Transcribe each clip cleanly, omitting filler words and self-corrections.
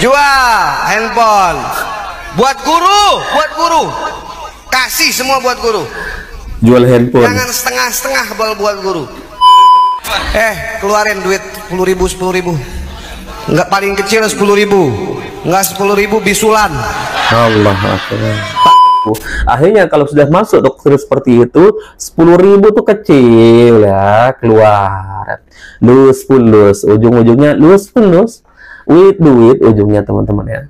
Jual handphone buat guru, kasih semua buat guru. Jual handphone. Jangan setengah-setengah buat guru. Keluarin duit 10.000. Enggak, paling kecil 10.000. Enggak 10.000 bisulan. Allah Akbar. Akhirnya kalau sudah masuk dokter seperti itu, 10.000 tuh kecil ya, keluar. Lus pun lus, ujung-ujungnya lus pun lus. Duit ujungnya teman-teman ya.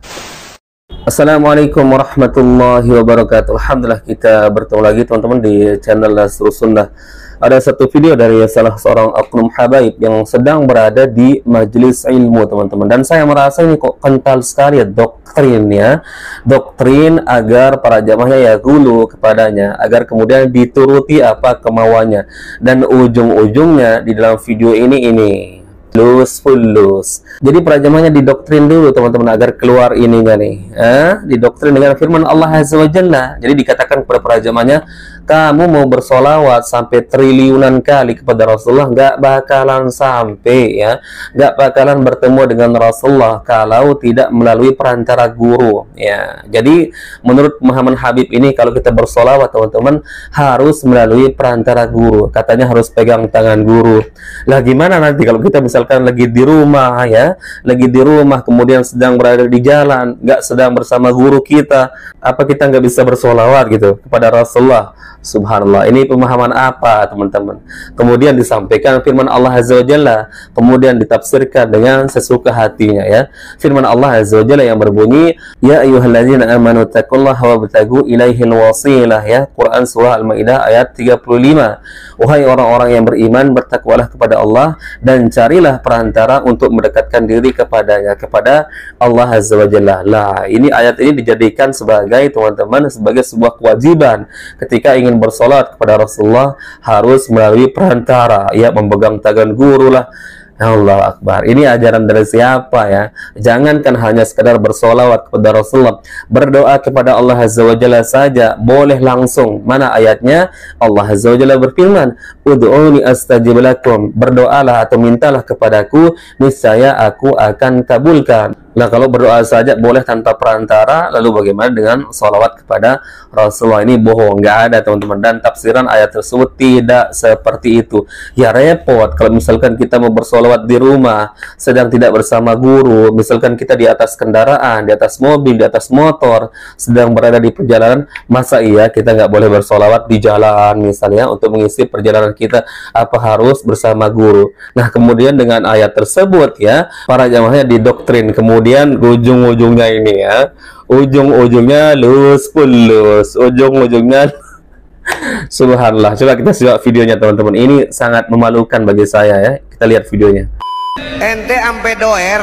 Assalamualaikum warahmatullahi wabarakatuh. Alhamdulillah kita bertemu lagi teman-teman di channel Nasrus Sunnah. Ada satu video dari salah seorang oknum habaib yang sedang berada di majelis ilmu teman-teman, dan saya merasa ini kok kental sekali ya doktrinnya, doktrin agar para jamaahnya ya gulu kepadanya, agar kemudian dituruti apa kemauannya, dan ujung-ujungnya di dalam video ini lus full lus. Jadi para jamaahnya didoktrin dulu teman-teman agar keluar ininya nih, didoktrin dengan firman Allah Azza wa Jalla. Jadi dikatakan kepada para jamaahnya, kamu mau bersolawat sampai triliunan kali kepada Rasulullah, nggak bakalan sampai ya, nggak bakalan bertemu dengan Rasulullah kalau tidak melalui perantara guru ya. Jadi menurut pemahaman Habib ini, kalau kita bersolawat teman-teman harus melalui perantara guru, katanya harus pegang tangan guru. Lah gimana nanti kalau kita misalkan lagi di rumah ya, lagi di rumah kemudian sedang berada di jalan, nggak sedang bersama guru kita, apa kita nggak bisa bersolawat gitu kepada Rasulullah? Subhanallah, ini pemahaman apa teman-teman? Kemudian disampaikan firman Allah Azza wa Jalla, kemudian ditafsirkan dengan sesuka hatinya ya. Firman Allah Azza wa Jalla yang berbunyi, ya ayyuhalladzina amanu taqullaha wabtagu ilaihil wasilah ya. Quran surah Al-Maidah ayat 35. Wahai orang-orang yang beriman, bertakwalah kepada Allah dan carilah perantara untuk mendekatkan diri kepadanya, kepada Allah Azza wa Jalla. Lah, ini ayat ini dijadikan sebagai teman-teman sebagai sebuah kewajiban ketika ingin bersolat kepada Rasulullah harus melalui perantara ya, memegang tangan guru lah. Allah Akbar, ini ajaran dari siapa ya? Jangankan hanya sekedar bersolawat kepada Rasulullah, berdoa kepada Allah Azza wa Jalla saja boleh langsung. Mana ayatnya? Allah Azza wa Jalla berfirman, ud'uni astajib lakum, berdoalah atau mintalah kepadaku, niscaya aku akan kabulkan. Nah, kalau berdoa saja boleh tanpa perantara, lalu bagaimana dengan sholawat kepada Rasulullah? Ini bohong, nggak ada teman-teman. Dan tafsiran ayat tersebut tidak seperti itu. Ya repot kalau misalkan kita mau bersolawat di rumah, sedang tidak bersama guru, misalkan kita di atas kendaraan, di atas mobil, di atas motor, sedang berada di perjalanan, masa iya kita nggak boleh bersolawat di jalan misalnya untuk mengisi perjalanan kita? Apa harus bersama guru? Nah, kemudian dengan ayat tersebut ya, para jamaahnya didoktrin, kemudian ujung-ujungnya ini ya, ujung-ujungnya lus pun lus, ujung-ujungnya subhanallah. Coba kita simak videonya teman-teman, ini sangat memalukan bagi saya ya. Kita lihat videonya. Ente ampe doer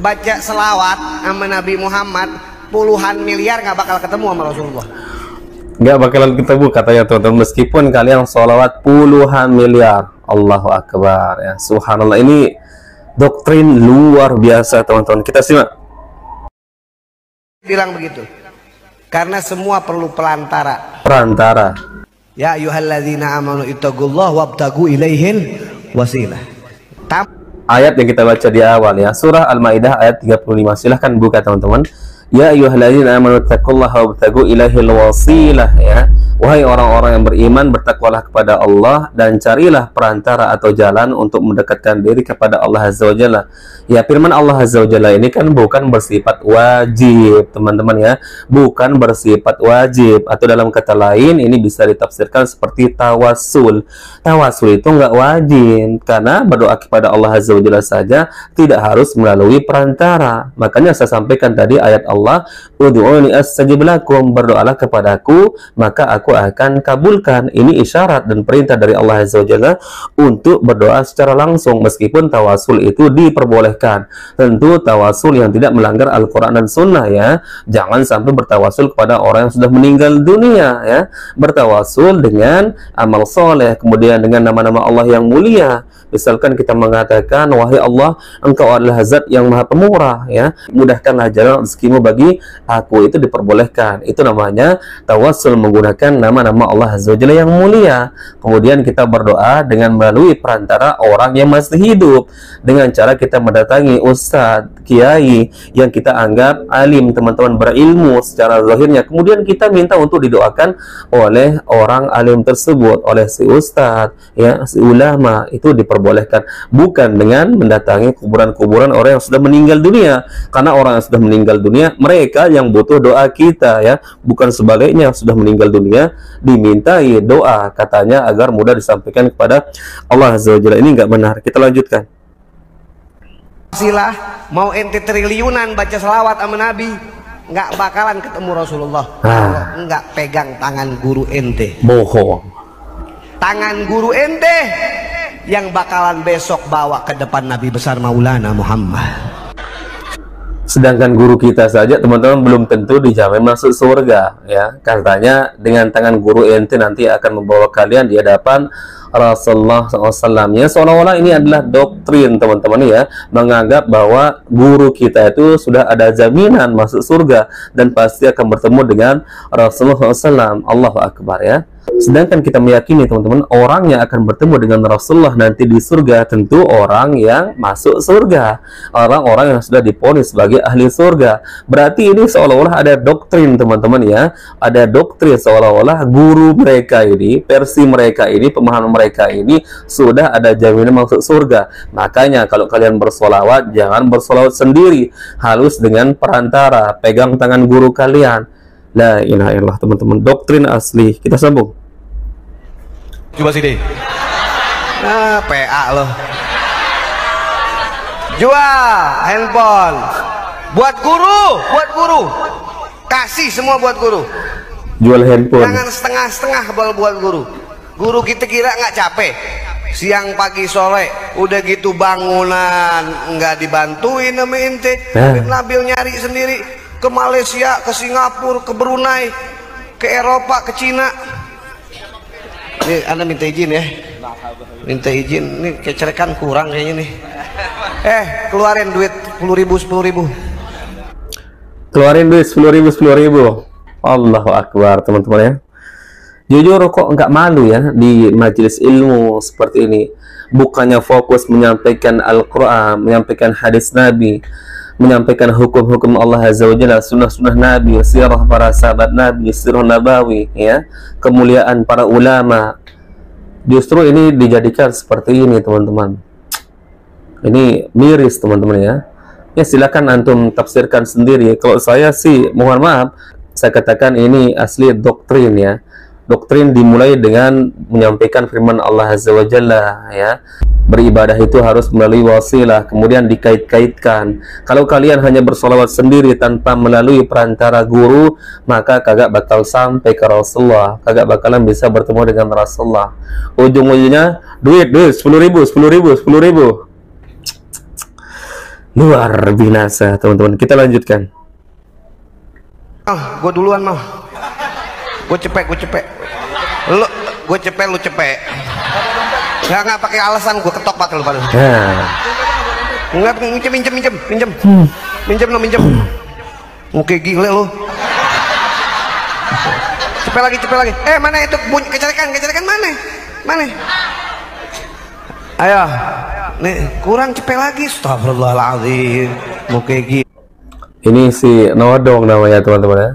baca selawat sama Nabi Muhammad puluhan miliar nggak bakal ketemu sama Rasulullah, nggak bakalan ketemu katanya teman-teman, meskipun kalian sholawat puluhan miliar. Allahu Akbar ya, subhanallah. Ini doktrin luar biasa teman-teman, kita simak. Bilang begitu karena semua perlu perantara. Ya ayyuhalladzina amanu ittaqullaha wabtagu ilaihil wasilah. Ayat yang kita baca di awal ya, surah Al-Maidah ayat 35. Silahkan buka teman-teman. Ya ayyuhalladzina amanu taqullaha wabtagu ilaihil wasilah ya. Wahai orang-orang yang beriman, bertakwalah kepada Allah dan carilah perantara atau jalan untuk mendekatkan diri kepada Allah Azza wa Jalla. Ya, firman Allah Azza wa Jalla ini kan bukan bersifat wajib teman-teman ya, bukan bersifat wajib, atau dalam kata lain ini bisa ditafsirkan seperti tawassul. Tawassul itu nggak wajib karena berdoa kepada Allah Azza wa Jalla saja, tidak harus melalui perantara. Makanya saya sampaikan tadi ayat Allah, ud'uni astajib lakum, berdoalah kepadaku maka aku akan kabulkan. Ini isyarat dan perintah dari Allah Azza wa Jalla untuk berdoa secara langsung, meskipun tawasul itu diperbolehkan. Tentu tawasul yang tidak melanggar Al-Quran dan Sunnah ya. Jangan sampai bertawasul kepada orang yang sudah meninggal dunia ya. Bertawasul dengan amal soleh, kemudian dengan nama-nama Allah yang mulia. Misalkan kita mengatakan, wahai Allah, engkau adalah zat yang maha pemurah ya, mudahkanlah jalan rezekimu bagi aku, itu diperbolehkan. Itu namanya tawassul menggunakan nama-nama Allah Azza wa Jalla yang mulia. Kemudian kita berdoa dengan melalui perantara orang yang masih hidup, dengan cara kita mendatangi ustadz, kiai yang kita anggap alim, teman-teman berilmu secara zahirnya. Kemudian kita minta untuk didoakan oleh orang alim tersebut, oleh si ustadz, ya, si ulama. Itu diperbolehkan, bukan dengan mendatangi kuburan-kuburan orang yang sudah meninggal dunia. Karena orang yang sudah meninggal dunia, mereka yang butuh doa kita, ya, bukan sebaliknya. Yang sudah meninggal dunia dimintai doa katanya agar mudah disampaikan kepada Allah Azza wa Jalla. Ini nggak benar. Kita lanjutkan. Silah mau ente triliunan baca selawat sama Nabi, nggak bakalan ketemu Rasulullah kalau nggak pegang tangan guru ente. Bohong. Tangan guru ente yang bakalan besok bawa ke depan Nabi besar Maulana Muhammad. Sedangkan guru kita saja, teman-teman, belum tentu dijamin masuk surga, ya. Katanya dengan tangan guru ente nanti akan membawa kalian di hadapan Rasulullah SAW. Ya, seolah-olah ini adalah doktrin, teman-teman, ya, menganggap bahwa guru kita itu sudah ada jaminan masuk surga dan pasti akan bertemu dengan Rasulullah SAW. Allahu Akbar, ya. Sedangkan kita meyakini, teman-teman, orang yang akan bertemu dengan Rasulullah nanti di surga tentu orang yang masuk surga, orang-orang yang sudah divonis sebagai ahli surga. Berarti ini seolah-olah ada doktrin, teman-teman, ya, ada doktrin seolah-olah guru mereka ini, versi mereka ini, pemahaman mereka ini sudah ada jaminan masuk surga. Makanya kalau kalian bersolawat, jangan bersolawat sendiri, halus dengan perantara, pegang tangan guru kalian. La ilaha illallah, teman-teman, doktrin asli. Kita sambung. Coba sini. PA loh. Jual handphone buat guru. Kasih semua buat guru. Jual handphone. Jangan setengah-setengah buat guru. Guru kita kira nggak capek? Siang, pagi, sore, udah gitu bangunan nggak dibantuin sama ente. Nabil nyari sendiri ke Malaysia, ke Singapura, ke Brunei, ke Eropa, ke Cina. Nih, Anda minta izin, ya. Minta izin. Ini kecerekan kurang kayaknya nih. Keluarin duit 10.000. Keluarin duit 10.000. Allahu Akbar, teman-teman, ya. Jujur kok nggak malu, ya, di majelis ilmu seperti ini. Bukannya fokus menyampaikan Al-Quran, menyampaikan hadis Nabi, menyampaikan hukum-hukum Allah Azza wa Jalla, sunnah-sunnah Nabi, sirah para sahabat Nabi, sirah nabawi, ya, kemuliaan para ulama. Justru ini dijadikan seperti ini, teman-teman. Ini miris, teman-teman, ya. Ya, silakan antum tafsirkan sendiri. Kalau saya sih, mohon maaf, saya katakan ini asli doktrin, ya. Doktrin dimulai dengan menyampaikan firman Allah Azza wa Jalla, ya. Beribadah itu harus melalui wasilah, kemudian dikait-kaitkan. Kalau kalian hanya bersolawat sendiri tanpa melalui perantara guru, maka kagak bakal sampai ke Rasulullah, kagak bakalan bisa bertemu dengan Rasulullah. Ujung-ujungnya duit 10.000. Luar binasa, teman-teman. Kita lanjutkan. Gue duluan mah. Gue cepet. Gue cepet, lu cepet. Nggak pakai alasan, gue ketok pakai lu pada. Nggak, minjem. Oke, gile lu. Cepet lagi. Mana itu bunyi kecerikan mana? Ayo. Nih, kurang cepet lagi. Astagfirullahaladzim. Oke, gile. Ini si nodong namanya, teman-teman, ya.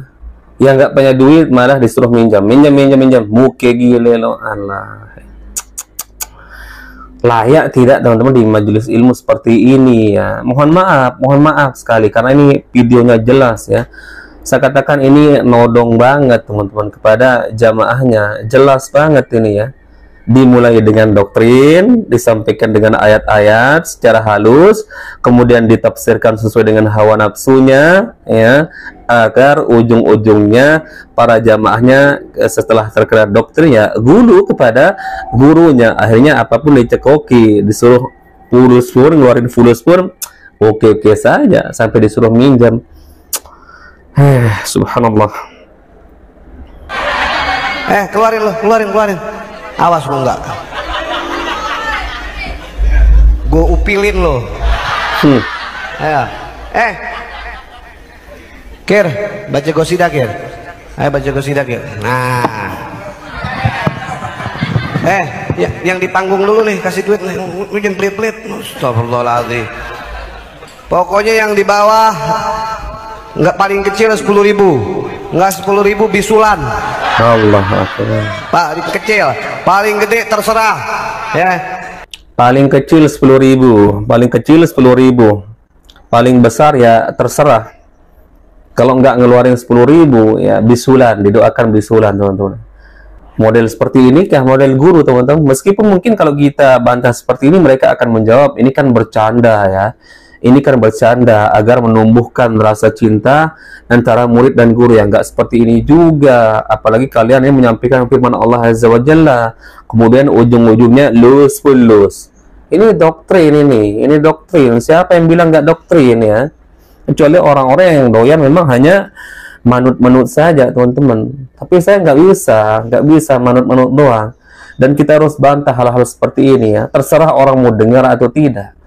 Yang nggak punya duit malah disuruh minjam. Muke gile lo, Allah. Layak tidak, teman-teman, di majelis ilmu seperti ini, ya. Mohon maaf sekali karena ini videonya jelas, ya. Saya katakan ini nodong banget, teman-teman, kepada jamaahnya. Jelas banget ini, ya. Dimulai dengan doktrin, disampaikan dengan ayat-ayat secara halus, kemudian ditafsirkan sesuai dengan hawa nafsunya, ya, agar ujung-ujungnya para jamaahnya setelah terkena doktrin, ya, gulu kepada gurunya. Akhirnya apapun dicekoki, disuruh fulus pun, ngeluarin fulus pun oke saja, sampai disuruh minjam. Subhanallah. Keluarin. Awas lu enggak. Gue upilin lo. Ayo. Kir, baca gosida, Kir. Ayo baca gosida, Kir. Nah. Yang di panggung dulu nih, kasih duit nih. Jangan pelit-pelit. Astagfirullahaladzim. Pokoknya yang di bawah nggak, paling kecil 10.000, nggak 10.000 bisulan. Allah Akbar. Paling kecil, paling gede terserah ya. Paling kecil 10.000, paling kecil 10.000, paling besar ya terserah. Kalau nggak ngeluarin 10.000 ya bisulan, didoakan bisulan teman-teman. Model seperti ini kah model guru teman-teman? Meskipun mungkin kalau kita bantah seperti ini mereka akan menjawab ini kan bercanda ya. Ini kan bercanda agar menumbuhkan rasa cinta antara murid dan guru, yang nggak seperti ini juga. Apalagi kalian yang menyampaikan firman Allah Azza wa Jalla, kemudian ujung-ujungnya lus pun lus. Ini doktrin ini doktrin. Siapa yang bilang nggak doktrin ya? Kecuali orang-orang yang doyan memang hanya manut-manut saja teman-teman. Tapi saya nggak bisa manut-manut doang. Dan kita harus bantah hal-hal seperti ini ya. Terserah orang mau dengar atau tidak.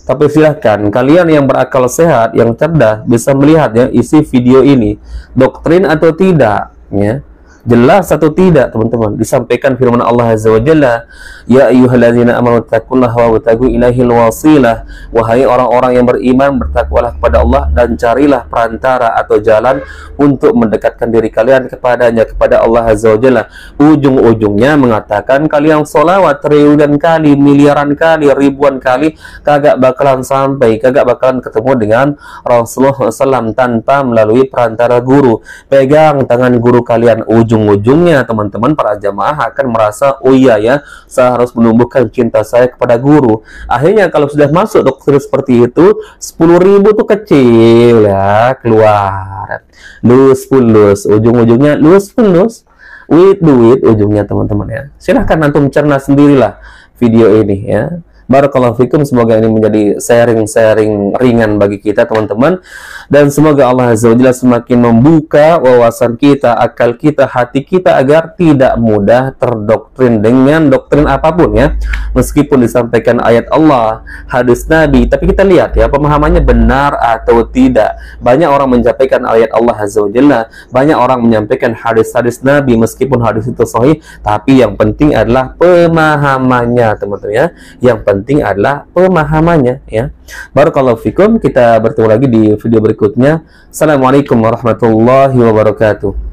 Tapi silahkan kalian yang berakal sehat, yang cerdas bisa melihat ya isi video ini doktrin atau tidak ya. Jelas atau tidak teman-teman? Disampaikan firman Allah Azza wa Jalla, ya ayyuhalladzina amanu taqullaha wabtagu ilaihil wasilah. Wahai orang-orang yang beriman, bertakwalah kepada Allah dan carilah perantara atau jalan untuk mendekatkan diri kalian kepadanya, kepada Allah Azza wa Jalla. Ujung-ujungnya mengatakan kalian sholawat triliunan kali, miliaran kali, ribuan kali kagak bakalan sampai, kagak bakalan ketemu dengan Rasulullah SAW tanpa melalui perantara guru. Pegang tangan guru kalian, ujung-ujungnya teman-teman para jamaah akan merasa, oh iya ya, saya harus menumbuhkan cinta saya kepada guru. Akhirnya kalau sudah masuk doktrin seperti itu, 10.000 tuh kecil ya, keluar lus pun lus, ujung-ujungnya lus pun lus, duit ujungnya teman-teman ya. Silahkan antum cerna sendirilah video ini ya. Barakallahu fikum, semoga ini menjadi sharing-sharing ringan bagi kita teman-teman, dan semoga Allah Azza wa Jalla semakin membuka wawasan kita, akal kita, hati kita agar tidak mudah terdoktrin dengan doktrin apapun ya. Meskipun disampaikan ayat Allah, hadis Nabi, tapi kita lihat ya pemahamannya benar atau tidak. Banyak orang menyampaikan ayat Allah Azza wa Jalla, banyak orang menyampaikan hadis-hadis Nabi, meskipun hadis itu sahih, tapi yang penting adalah pemahamannya teman-teman ya. Yang penting adalah pemahamannya ya. Barakallahu fikum, kita bertemu lagi di video berikutnya. Assalamualaikum warahmatullahi wabarakatuh.